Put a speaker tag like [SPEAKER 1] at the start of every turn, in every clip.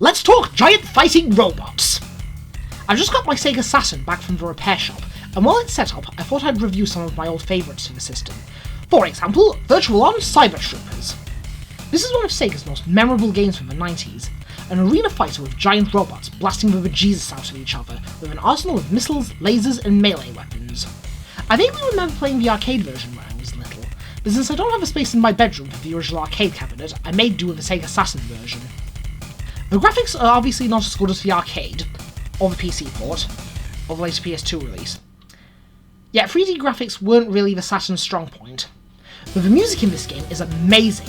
[SPEAKER 1] Let's talk giant fighting robots! I've just got my Sega Saturn back from the repair shop, and while it's set up, I thought I'd review some of my old favourites for the system. For example, Virtual On Cyber Troopers. This is one of Sega's most memorable games from the 90s, an arena fighter with giant robots blasting the bejesus out of each other with an arsenal of missiles, lasers, and melee weapons. I vaguely remember playing the arcade version when I was little, but since I don't have a space in my bedroom for the original arcade cabinet, I made do with the Sega Saturn version. The graphics are obviously not as good as the arcade, or the PC port, or the later PS2 release. Yet 3D graphics weren't really the Saturn's strong point. But the music in this game is amazing.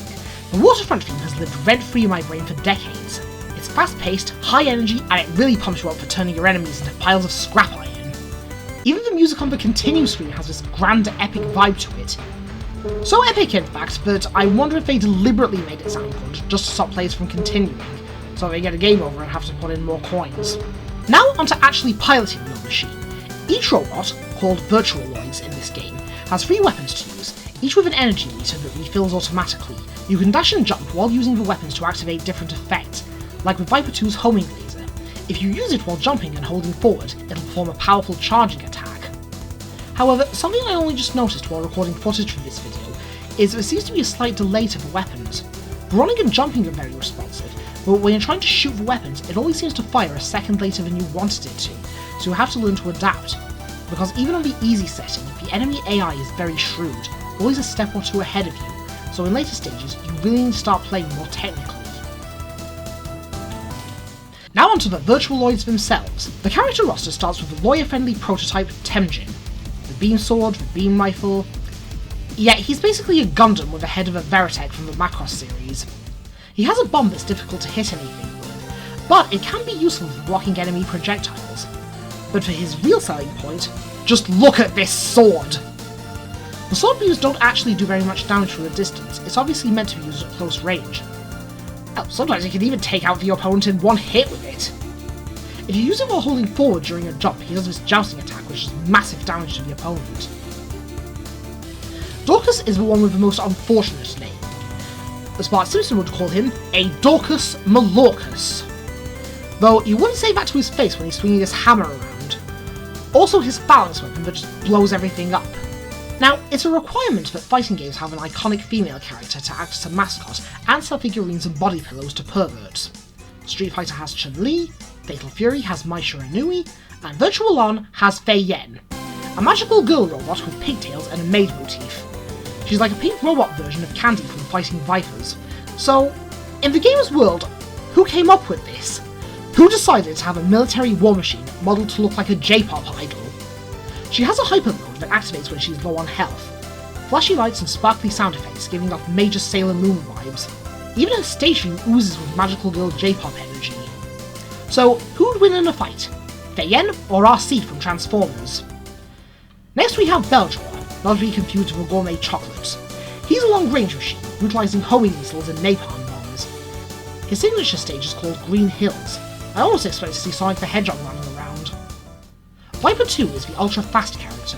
[SPEAKER 1] The Waterfront theme has lived rent-free in my brain for decades. It's fast-paced, high energy, and it really pumps you up for turning your enemies into piles of scrap iron. Even the music on the continue screen has this grand, epic vibe to it. So epic, in fact, that I wonder if they deliberately made it sound good, just to stop players from continuing, so they get a game over and have to put in more coins. Now onto actually piloting your machine. Each robot, called Virtualoids in this game, has 3 weapons to use, each with an energy meter that refills automatically. You can dash and jump while using the weapons to activate different effects, like with Viper 2's homing laser. If you use it while jumping and holding forward, it'll perform a powerful charging attack. However, something I only just noticed while recording footage for this video is there seems to be a slight delay to the weapons. Running and jumping are very responsive, but when you're trying to shoot the weapons, it always seems to fire a second later than you wanted it to, so you have to learn to adapt. Because even on the easy setting, the enemy AI is very shrewd, always a step or two ahead of you, so in later stages, you really need to start playing more technically. Now onto the Virtualoids themselves. The character roster starts with the lawyer-friendly prototype Temjin, the beam sword, the beam rifle. Yeah, he's basically a Gundam with the head of a Veritech from the Macross series. He has a bomb that's difficult to hit anything with, but it can be useful for blocking enemy projectiles. But for his real selling point, just look at this sword! The sword beams don't actually do very much damage from a distance, it's obviously meant to be used at close range. Hell, sometimes you can even take out the opponent in one hit with it. If you use it while holding forward during a jump, he does this jousting attack which does massive damage to the opponent. Dorcas is the one with the most unfortunate name. As Bart Simpson would call him, a Dorcas Malorcus. Though you wouldn't say that to his face when he's swinging his hammer around. Also his phalanx weapon that just blows everything up. Now, it's a requirement that fighting games have an iconic female character to act as a mascot and sell figurines and body pillows to perverts. Street Fighter has Chun-Li, Fatal Fury has Mai Shiranui, and Virtual On has Fei Yen, a magical girl robot with pigtails and a maid motif. She's like a pink robot version of Candy from Fighting Vipers. So, in the game's world, who came up with this? Who decided to have a military war machine modelled to look like a J-pop idol? She has a hyper mode that activates when she's low on health. Flashy lights and sparkly sound effects giving off major Sailor Moon vibes. Even her station oozes with magical girl J-pop energy. So, who'd win in a fight? Fei Yen or RC from Transformers? Next we have Beljor, not to be confused with gourmet chocolates. He's a long-range machine, utilising homing missiles and napalm bombs. His signature stage is called Green Hills. I almost expect to see Sonic the Hedgehog running around. Viper 2 is the ultra-fast character,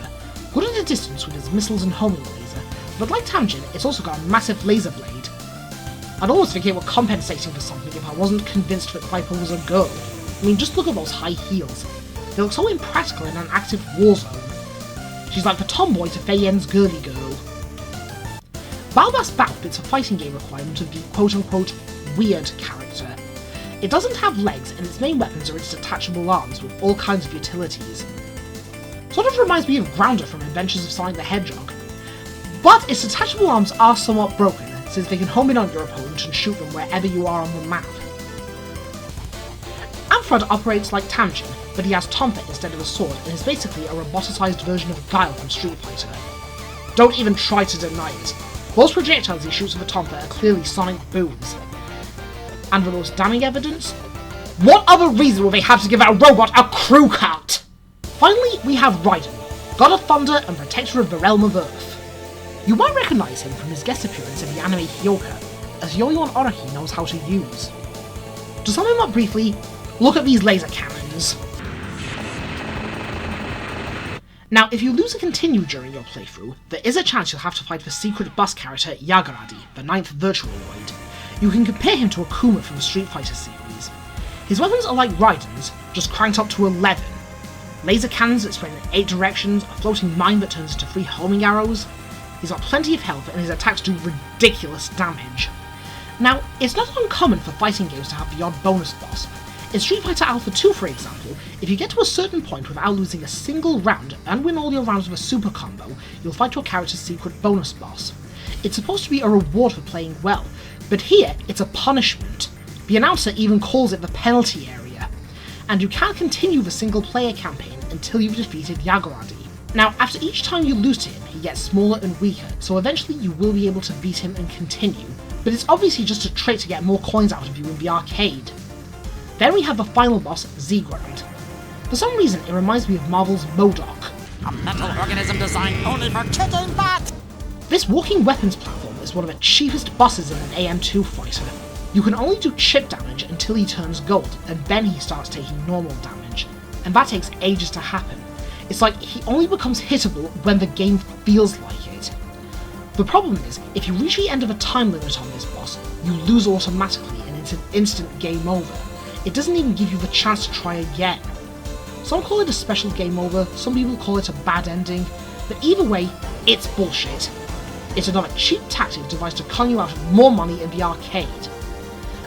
[SPEAKER 1] good at a distance with his missiles and homing laser, but like Tamjin, it's also got a massive laser blade. I'd almost think it were compensating for something if I wasn't convinced that Viper was a girl. I mean, just look at those high heels. They look so impractical in an active war zone. She's like the tomboy to Fei Yen's girly girl. Balbas Balp is a fighting game requirement of the quote-unquote weird character. It doesn't have legs, and its main weapons are its detachable arms with all kinds of utilities. Sort of reminds me of Grounder from Adventures of Sonic the Hedgehog. But its detachable arms are somewhat broken, since they can home in on your opponent and shoot them wherever you are on the map. Amthrod operates like Tamjin, but he has Tonfa instead of a sword and is basically a roboticized version of Guile from Street Fighter. Don't even try to deny it. Those projectiles he shoots with a Tonfa are clearly sonic booms. And the most damning evidence? What other reason will they have to give a robot a crew cut? Finally, we have Raiden, God of Thunder and Protector of the Realm of Earth. You might recognise him from his guest appearance in the anime Hyoka, as Yoyon Araki knows how to use. To sum him up briefly, look at these laser cannons. Now, if you lose a continue during your playthrough, there is a chance you'll have to fight the secret bus character Yagaradi, the 9th Virtualoid. You can compare him to Akuma from the Street Fighter series. His weapons are like Raiden's, just cranked up to 11. Laser cannons that spread in 8 directions, a floating mine that turns into 3 homing arrows. He's got plenty of health and his attacks do ridiculous damage. Now, it's not uncommon for fighting games to have the odd bonus boss. In Street Fighter Alpha 2, for example, if you get to a certain point without losing a single round and win all your rounds with a super combo, you'll fight your character's secret bonus boss. It's supposed to be a reward for playing well, but here it's a punishment. The announcer even calls it the penalty area. And you can't continue the single player campaign until you've defeated Yagoradi. Now, after each time you lose to him, he gets smaller and weaker, so eventually you will be able to beat him and continue, but it's obviously just a trick to get more coins out of you in the arcade. Then we have the final boss, Z-Ground. For some reason, it reminds me of Marvel's MODOK.
[SPEAKER 2] A metal organism designed only for kicking butt!
[SPEAKER 1] This walking weapons platform is one of the cheapest bosses in an AM2 fighter. You can only do chip damage until he turns gold, and then he starts taking normal damage, and that takes ages to happen. It's like he only becomes hittable when the game feels like it. The problem is, if you reach the end of a time limit on this boss, you lose automatically and it's an instant game over. It doesn't even give you the chance to try again. Some call it a special game over, some people call it a bad ending, but either way, it's bullshit. It's another cheap tactic devised to con you out of more money in the arcade.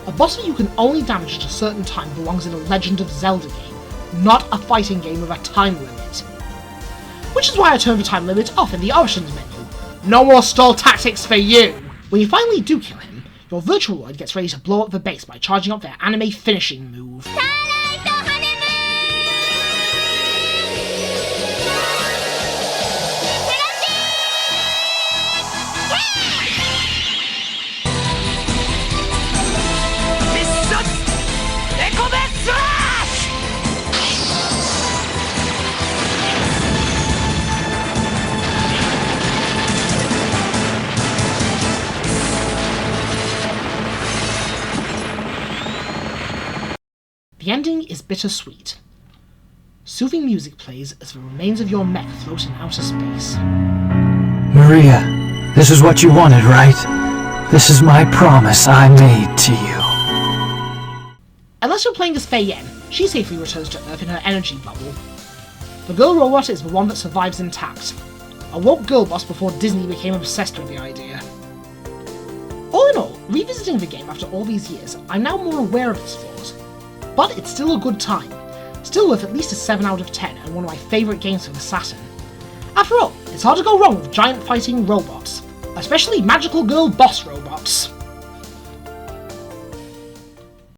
[SPEAKER 1] A boss that you can only damage at a certain time belongs in a Legend of Zelda game, not a fighting game with a time limit. Which is why I turned the time limit off in the options menu. No more stall tactics for you! When you finally do kill him, your Virtualoid gets ready to blow up the base by charging up their anime finishing move. The ending is bittersweet. Soothing music plays as the remains of your mech float in outer space.
[SPEAKER 3] Maria, this is what you wanted, right? This is my promise I made to you.
[SPEAKER 1] Unless you're playing as Fei Yen, she safely returns to Earth in her energy bubble. The girl robot is the one that survives intact. A woke girl boss before Disney became obsessed with the idea. All in all, revisiting the game after all these years, I'm now more aware of its flaws. But it's still a good time. Still worth at least a 7 out of 10 and one of my favourite games for the Saturn. After all, it's hard to go wrong with giant fighting robots. Especially magical girl boss robots.